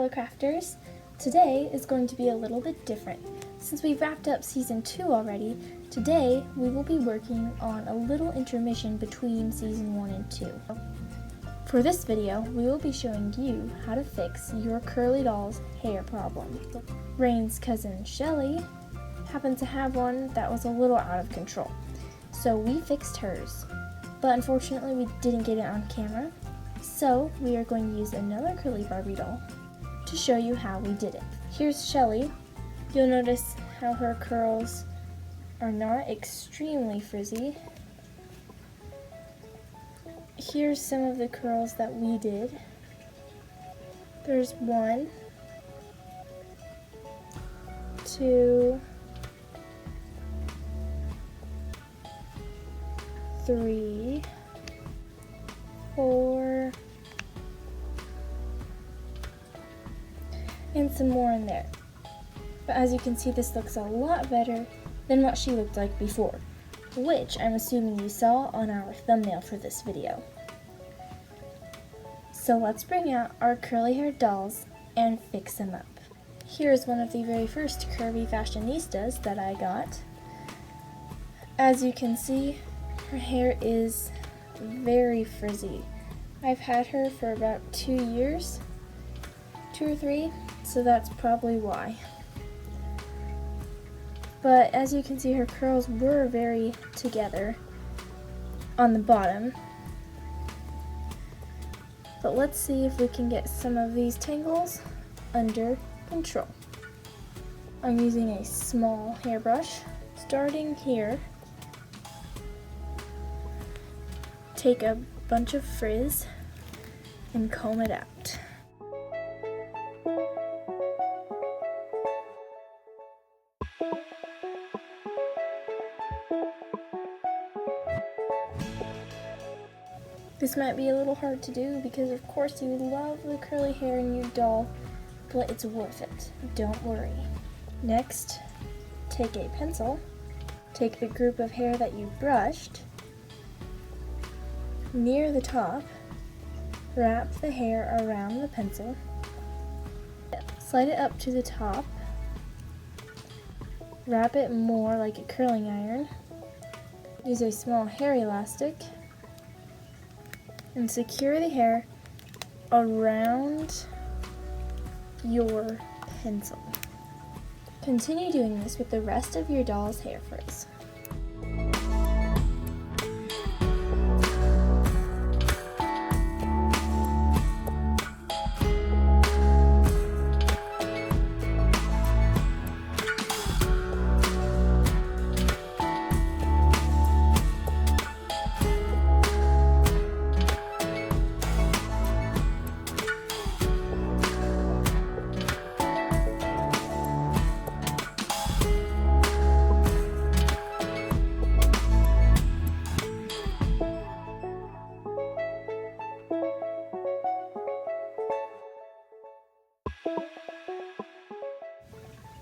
fellow crafters. Today is going to be a little bit different. Since we've wrapped up season 2 already, today we will be working on a little intermission between season 1 and 2. For this video, we will be showing you how to fix your curly doll's hair problem. Rain's cousin Shelly happened to have one that was a little out of control, so we fixed hers. But unfortunately we didn't get it on camera, so we are going to use another curly Barbie doll to show you how we did it. Here's Shelly. You'll notice how her curls are not extremely frizzy. Here's some of the curls that we did. There's 1, 2, 3, 4, and some more in there. But as you can see, this looks a lot better than what she looked like before, which I'm assuming you saw on our thumbnail for this video. So let's bring out our curly haired dolls and fix them up. Here's one of the very first curvy fashionistas that I got. As you can see, her hair is very frizzy. I've had her for about 2 years, 2 or 3, so that's probably why. But as you can see, her curls were very together on the bottom. But let's see if we can get some of these tangles under control. I'm using a small hairbrush, starting here. Take a bunch of frizz and comb it out. This might be a little hard to do because of course you love the curly hair in your doll, but it's worth it, don't worry. Next, take a pencil, take the group of hair that you brushed, near the top, wrap the hair around the pencil, slide it up to the top, wrap it more like a curling iron, use a small hair elastic, and secure the hair around your pencil. Continue doing this with the rest of your doll's hair frizz.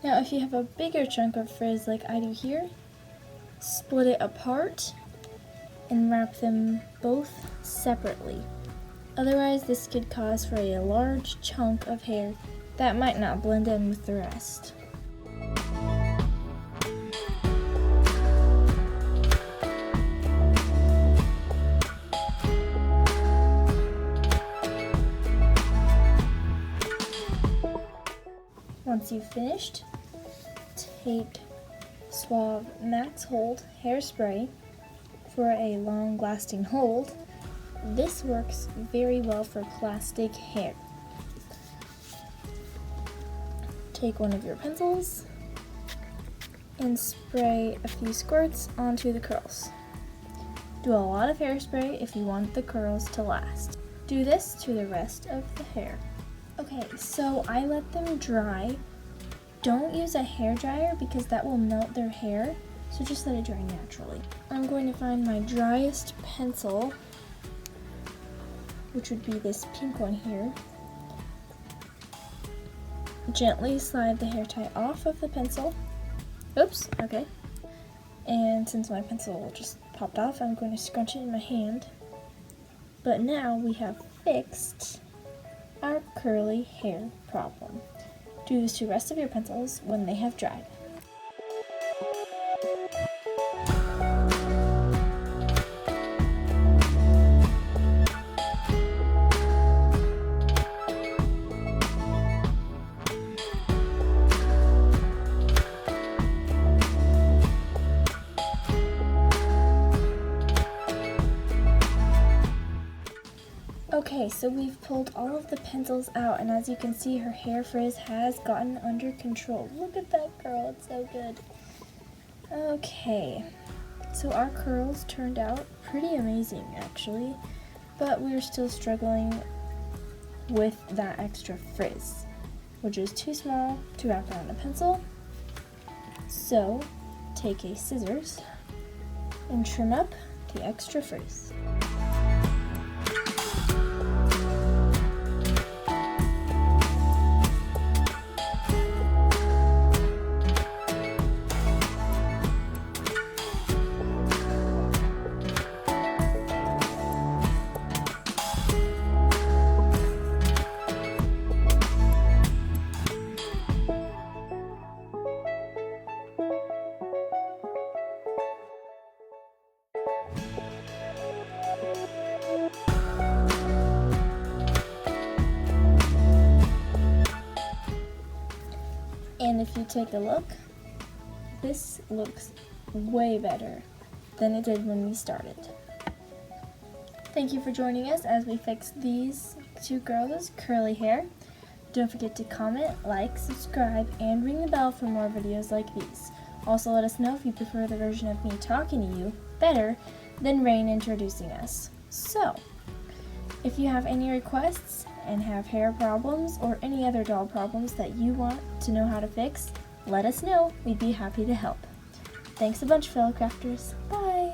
Now if you have a bigger chunk of frizz like I do here, split it apart and wrap them both separately. Otherwise this could cause for a large chunk of hair that might not blend in with the rest. Once you've finished, take Suave Max Hold hairspray for a long-lasting hold. This works very well for plastic hair. Take one of your pencils and spray a few squirts onto the curls. Do a lot of hairspray if you want the curls to last. Do this to the rest of the hair. Okay, so I let them dry. Don't use a hair dryer because that will melt their hair, so just let it dry naturally. I'm going to find my driest pencil, which would be this pink one here. Gently slide the hair tie off of the pencil. Oops, okay. And since my pencil just popped off, I'm going to scrunch it in my hand. But now we have fixed our curly hair problem. Do this to the rest of your pencils when they have dried. Okay, so we've pulled all of the pencils out, and as you can see, her hair frizz has gotten under control. Look at that girl, it's so good. Okay, so our curls turned out pretty amazing actually, but we're still struggling with that extra frizz, which is too small to wrap around a pencil. So take a scissors and trim up the extra frizz. And if you take a look, this looks way better than it did when we started. Thank you for joining us as we fix these two girls' curly hair. Don't forget to comment, like, subscribe, and ring the bell for more videos like these. Also, let us know if you prefer the version of me talking to you better than Rain introducing us. So, if you have any requests and have hair problems or any other doll problems that you want to know how to fix, let us know. We'd be happy to help. Thanks a bunch, fellow crafters. Bye!